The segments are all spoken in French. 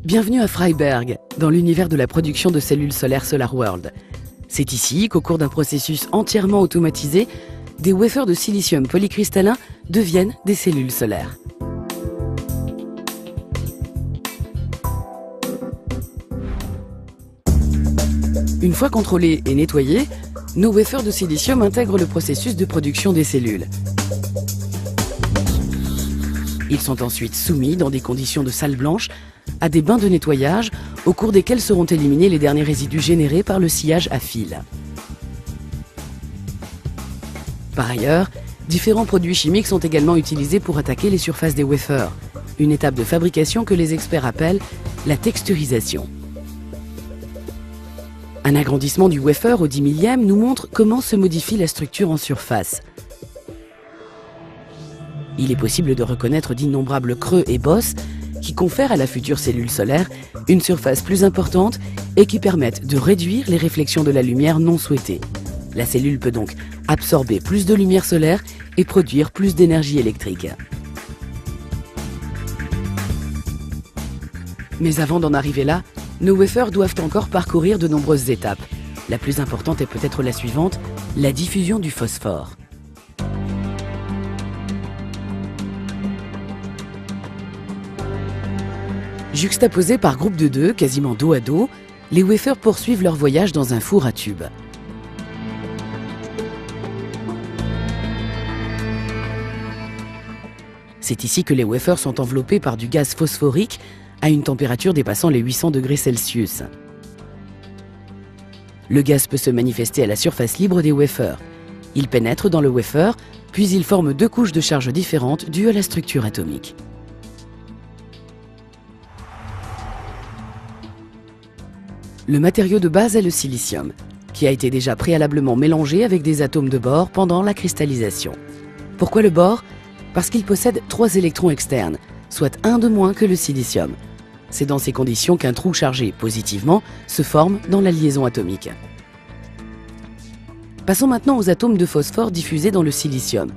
Bienvenue à Freiberg, dans l'univers de la production de cellules solaires SolarWorld. C'est ici qu'au cours d'un processus entièrement automatisé, des wafers de silicium polycristallin deviennent des cellules solaires. Une fois contrôlés et nettoyés, nos wafers de silicium intègrent le processus de production des cellules. Ils sont ensuite soumis dans des conditions de salle blanche à des bains de nettoyage au cours desquels seront éliminés les derniers résidus générés par le sciage à fil. Par ailleurs, différents produits chimiques sont également utilisés pour attaquer les surfaces des wafers, une étape de fabrication que les experts appellent la texturisation. Un agrandissement du wafer au 10 millième nous montre comment se modifie la structure en surface. Il est possible de reconnaître d'innombrables creux et bosses qui confèrent à la future cellule solaire une surface plus importante et qui permettent de réduire les réflexions de la lumière non souhaitée. La cellule peut donc absorber plus de lumière solaire et produire plus d'énergie électrique. Mais avant d'en arriver là, nos wafers doivent encore parcourir de nombreuses étapes. La plus importante est peut-être la suivante, la diffusion du phosphore. Juxtaposés par groupe de deux, quasiment dos à dos, les wafers poursuivent leur voyage dans un four à tubes. C'est ici que les wafers sont enveloppés par du gaz phosphorique à une température dépassant les 800 degrés Celsius. Le gaz peut se manifester à la surface libre des wafers. Il pénètre dans le wafer, puis il forme deux couches de charge différentes dues à la structure atomique. Le matériau de base est le silicium, qui a été déjà préalablement mélangé avec des atomes de bore pendant la cristallisation. Pourquoi le bore? Parce qu'il possède 3 électrons externes, soit un de moins que le silicium. C'est dans ces conditions qu'un trou chargé positivement se forme dans la liaison atomique. Passons maintenant aux atomes de phosphore diffusés dans le silicium.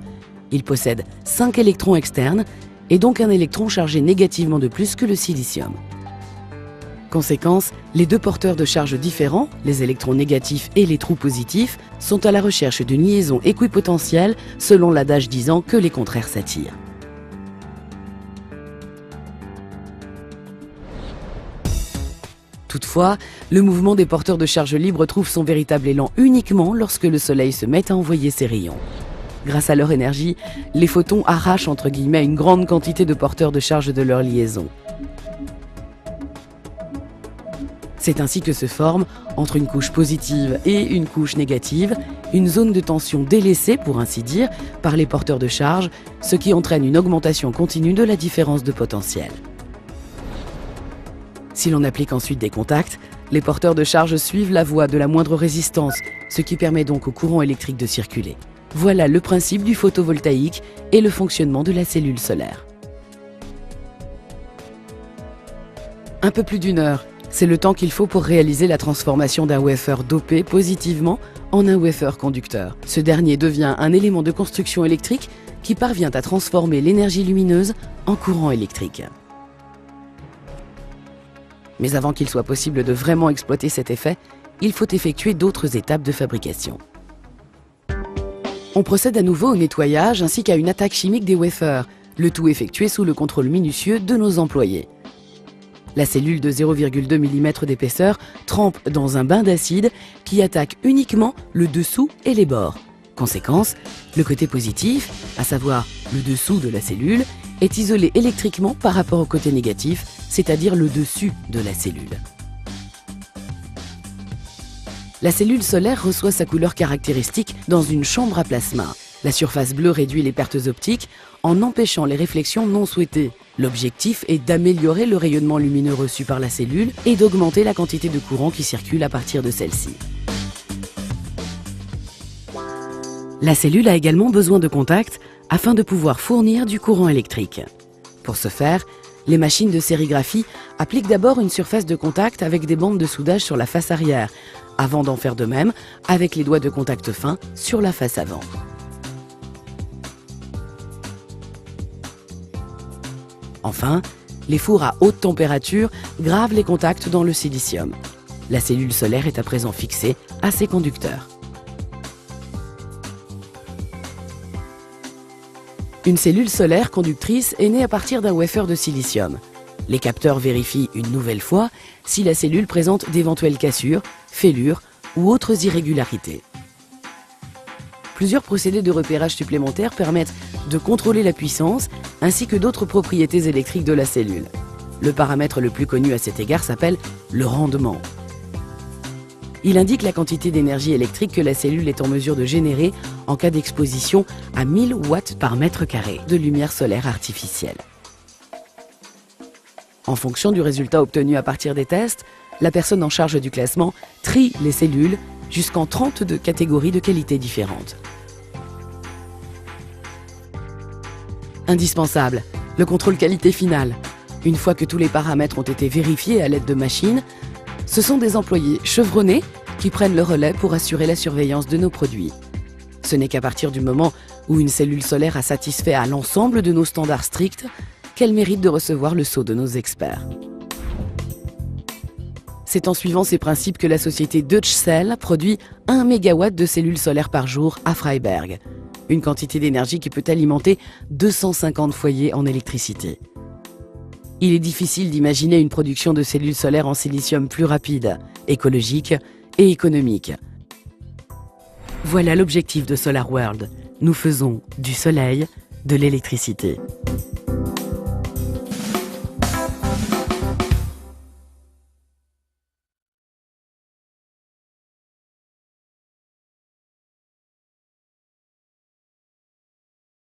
Ils possèdent 5 électrons externes et donc un électron chargé négativement de plus que le silicium. Conséquence, les deux porteurs de charges différents, les électrons négatifs et les trous positifs, sont à la recherche d'une liaison équipotentielle selon l'adage disant que les contraires s'attirent. Toutefois, le mouvement des porteurs de charge libre trouve son véritable élan uniquement lorsque le Soleil se met à envoyer ses rayons. Grâce à leur énergie, les photons arrachent entre guillemets une grande quantité de porteurs de charge de leur liaison. C'est ainsi que se forme, entre une couche positive et une couche négative, une zone de tension délaissée, pour ainsi dire, par les porteurs de charge, ce qui entraîne une augmentation continue de la différence de potentiel. Si l'on applique ensuite des contacts, les porteurs de charge suivent la voie de la moindre résistance, ce qui permet donc au courant électrique de circuler. Voilà le principe du photovoltaïque et le fonctionnement de la cellule solaire. Un peu plus d'1 heure. C'est le temps qu'il faut pour réaliser la transformation d'un wafer dopé positivement en un wafer conducteur. Ce dernier devient un élément de construction électrique qui parvient à transformer l'énergie lumineuse en courant électrique. Mais avant qu'il soit possible de vraiment exploiter cet effet, il faut effectuer d'autres étapes de fabrication. On procède à nouveau au nettoyage ainsi qu'à une attaque chimique des wafers, le tout effectué sous le contrôle minutieux de nos employés. La cellule de 0,2 mm d'épaisseur trempe dans un bain d'acide qui attaque uniquement le dessous et les bords. Conséquence, le côté positif, à savoir le dessous de la cellule, est isolé électriquement par rapport au côté négatif, c'est-à-dire le dessus de la cellule. La cellule solaire reçoit sa couleur caractéristique dans une chambre à plasma. La surface bleue réduit les pertes optiques en empêchant les réflexions non souhaitées. L'objectif est d'améliorer le rayonnement lumineux reçu par la cellule et d'augmenter la quantité de courant qui circule à partir de celle-ci. La cellule a également besoin de contacts afin de pouvoir fournir du courant électrique. Pour ce faire, les machines de sérigraphie appliquent d'abord une surface de contact avec des bandes de soudage sur la face arrière, avant d'en faire de même avec les doigts de contact fins sur la face avant. Enfin, Les fours à haute température gravent les contacts dans le silicium. La cellule solaire est à présent fixée à ces conducteurs. Une cellule solaire conductrice est née à partir d'un wafer de silicium. Les capteurs vérifient une nouvelle fois si la cellule présente d'éventuelles cassures, fêlures ou autres irrégularités. Plusieurs procédés de repérage supplémentaires permettent de contrôler la puissance ainsi que d'autres propriétés électriques de la cellule. Le paramètre le plus connu à cet égard s'appelle le rendement. Il indique la quantité d'énergie électrique que la cellule est en mesure de générer en cas d'exposition à 1000 watts par mètre carré de lumière solaire artificielle. En fonction du résultat obtenu à partir des tests, la personne en charge du classement trie les cellules jusqu'en 32 catégories de qualité différentes. Indispensable, le contrôle qualité final. Une fois que tous les paramètres ont été vérifiés à l'aide de machines, ce sont des employés chevronnés qui prennent le relais pour assurer la surveillance de nos produits. Ce n'est qu'à partir du moment où une cellule solaire a satisfait à l'ensemble de nos standards stricts qu'elle mérite de recevoir le sceau de nos experts. C'est en suivant ces principes que la société Deutsche Cell produit 1 MW de cellules solaires par jour à Freiberg, une quantité d'énergie qui peut alimenter 250 foyers en électricité. Il est difficile d'imaginer une production de cellules solaires en silicium plus rapide, écologique et économique. Voilà l'objectif de SolarWorld. Nous faisons du soleil de l'électricité.